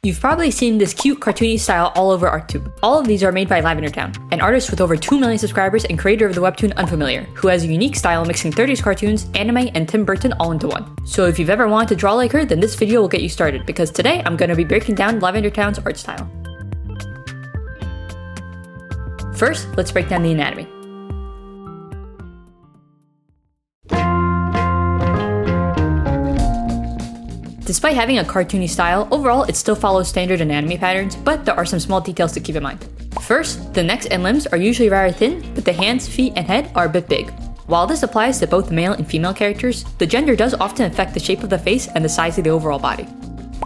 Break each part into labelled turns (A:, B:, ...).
A: You've probably seen this cute cartoony style all over ArtTube. All of these are made by LavenderTowne, an artist with over 2 million subscribers and creator of the webtoon Unfamiliar, who has a unique style mixing 30s cartoons, anime, and Tim Burton all into one. So if you've ever wanted to draw like her, then this video will get you started, because today I'm going to be breaking down LavenderTowne's art style. First, let's break down the anatomy. Despite having a cartoony style, overall it still follows standard anatomy patterns, but there are some small details to keep in mind. First, the necks and limbs are usually rather thin, but the hands, feet, and head are a bit big. While this applies to both male and female characters, the gender does often affect the shape of the face and the size of the overall body.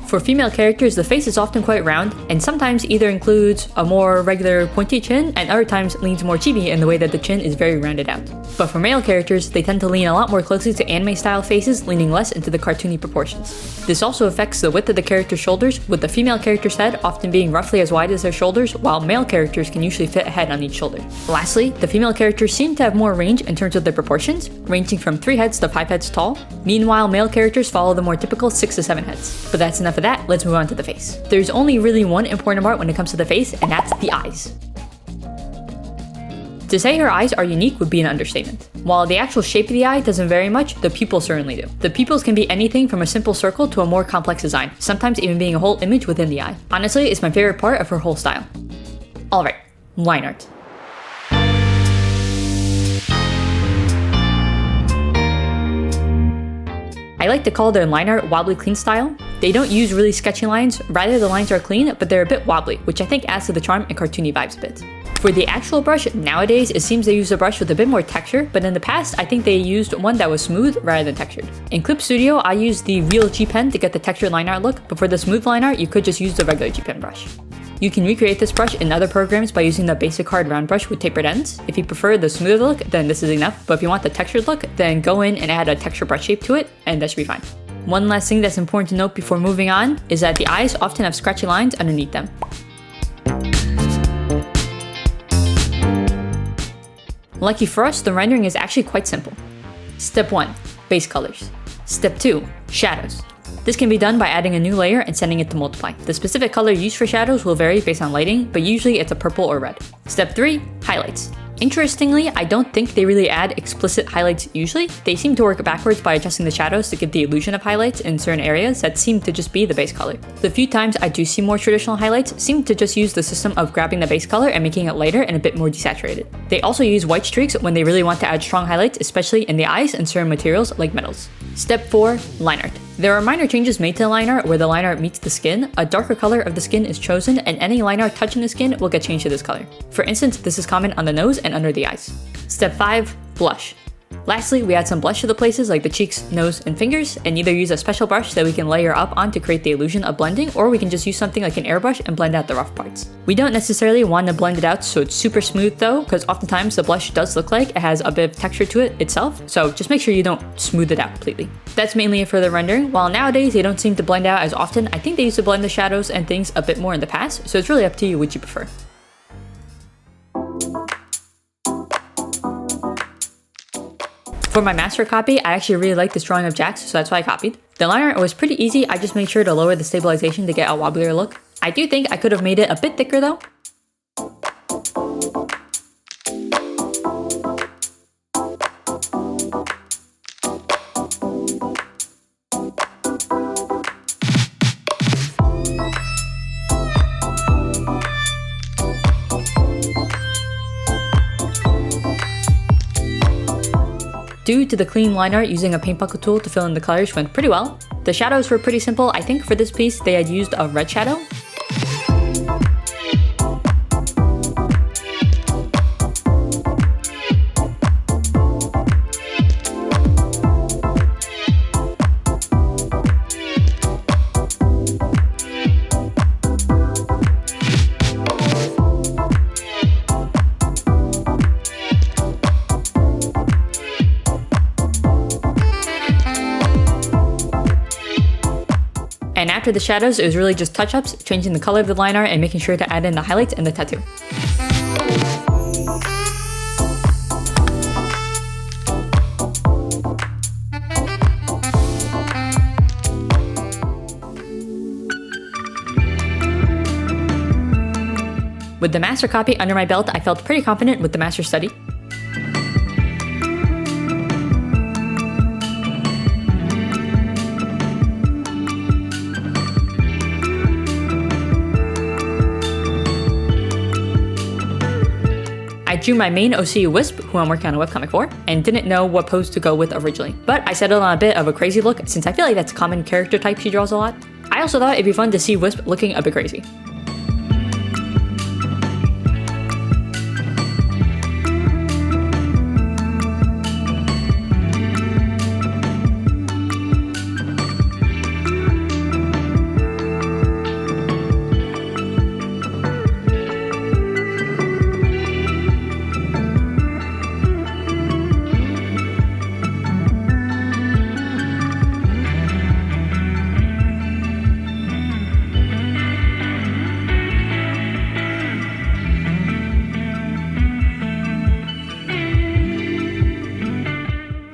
A: For female characters, the face is often quite round, and sometimes either includes a more regular pointy chin, and other times leans more chibi in the way that the chin is very rounded out. But for male characters, they tend to lean a lot more closely to anime-style faces, leaning less into the cartoony proportions. This also affects the width of the character's shoulders, with the female character's head often being roughly as wide as their shoulders, while male characters can usually fit a head on each shoulder. Lastly, the female characters seem to have more range in terms of their proportions, ranging from 3 heads to 5 heads tall. Meanwhile, male characters follow the more typical 6 to 7 heads. But that's enough of that, let's move on to the face. There's only really one important part when it comes to the face, and that's the eyes. To say her eyes are unique would be an understatement. While the actual shape of the eye doesn't vary much, the pupils certainly do. The pupils can be anything from a simple circle to a more complex design, sometimes even being a whole image within the eye. Honestly, it's my favorite part of her whole style. Alright, line art. I like to call their line art wobbly clean style. They don't use really sketchy lines, rather the lines are clean, but they're a bit wobbly, which I think adds to the charm and cartoony vibes a bit. For the actual brush, nowadays it seems they use a brush with a bit more texture, but in the past I think they used one that was smooth rather than textured. In Clip Studio, I used the real G pen to get the textured line art look, but for the smooth line art, you could just use the regular G pen brush. You can recreate this brush in other programs by using the basic hard round brush with tapered ends. If you prefer the smoother look, then this is enough, but if you want the textured look, then go in and add a texture brush shape to it, and that should be fine. One last thing that's important to note before moving on is that the eyes often have scratchy lines underneath them. Lucky for us, the rendering is actually quite simple. Step 1, base colors. Step 2, shadows. This can be done by adding a new layer and setting it to multiply. The specific color used for shadows will vary based on lighting, but usually it's a purple or red. Step 3, highlights. Interestingly, I don't think they really add explicit highlights usually. They seem to work backwards by adjusting the shadows to give the illusion of highlights in certain areas that seem to just be the base color. The few times I do see more traditional highlights seem to just use the system of grabbing the base color and making it lighter and a bit more desaturated. They also use white streaks when they really want to add strong highlights, especially in the eyes and certain materials like metals. Step 4, line art. There are minor changes made to the line art where the line art meets the skin. A darker color of the skin is chosen, and any line art touching the skin will get changed to this color. For instance, this is common on the nose and under the eyes. Step 5, blush. Lastly, we add some blush to the places like the cheeks, nose, and fingers, and either use a special brush that we can layer up on to create the illusion of blending, or we can just use something like an airbrush and blend out the rough parts. We don't necessarily want to blend it out so it's super smooth though, because oftentimes the blush does look like it has a bit of texture to it itself, so just make sure you don't smooth it out completely. That's mainly it for the rendering. While nowadays they don't seem to blend out as often, I think they used to blend the shadows and things a bit more in the past, so it's really up to you which you prefer. For my master copy, I actually really like this drawing of Jax, so that's why I copied. The line art was pretty easy, I just made sure to lower the stabilization to get a wobblier look. I do think I could have made it a bit thicker though. Due to the clean line art, using a paint bucket tool to fill in the colors went pretty well. The shadows were pretty simple. I think for this piece they had used a red shadow. And after the shadows, it was really just touch-ups, changing the color of the line art and making sure to add in the highlights and the tattoo. With the master copy under my belt, I felt pretty confident with the master study. I drew my main OCU Wisp, who I'm working on a webcomic for, and didn't know what pose to go with originally. But I settled on a bit of a crazy look, since I feel like that's a common character type she draws a lot. I also thought it'd be fun to see Wisp looking a bit crazy.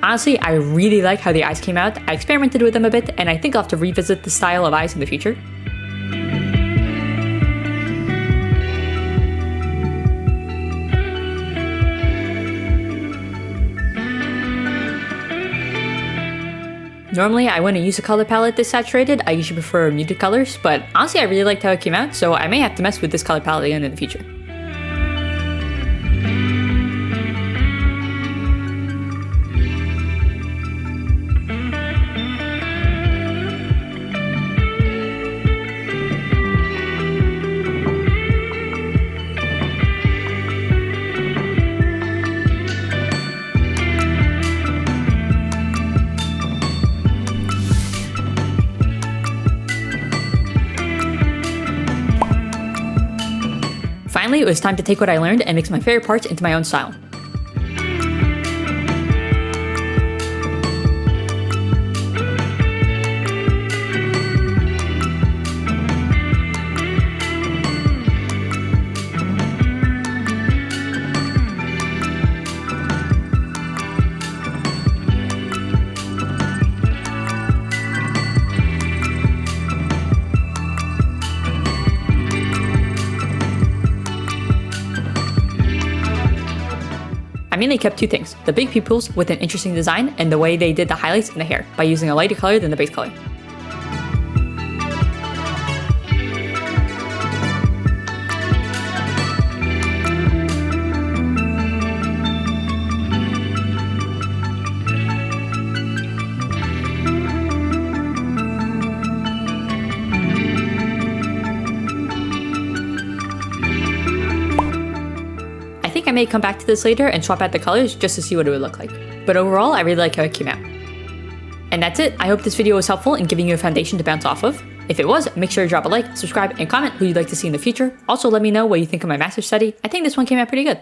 A: Honestly, I really like how the eyes came out. I experimented with them a bit, and I think I'll have to revisit the style of eyes in the future. Normally, I wouldn't use a color palette this saturated. I usually prefer muted colors, but honestly, I really liked how it came out, so I may have to mess with this color palette again in the future. Finally, it was time to take what I learned and mix my favorite parts into my own style. I mainly kept two things, the big pupils with an interesting design and the way they did the highlights in the hair by using a lighter color than the base color. I may come back to this later and swap out the colors just to see what it would look like. But overall, I really like how it came out. And that's it. I hope this video was helpful in giving you a foundation to bounce off of. If it was, make sure to drop a like, subscribe, and comment who you'd like to see in the future. Also, let me know what you think of my master study. I think this one came out pretty good.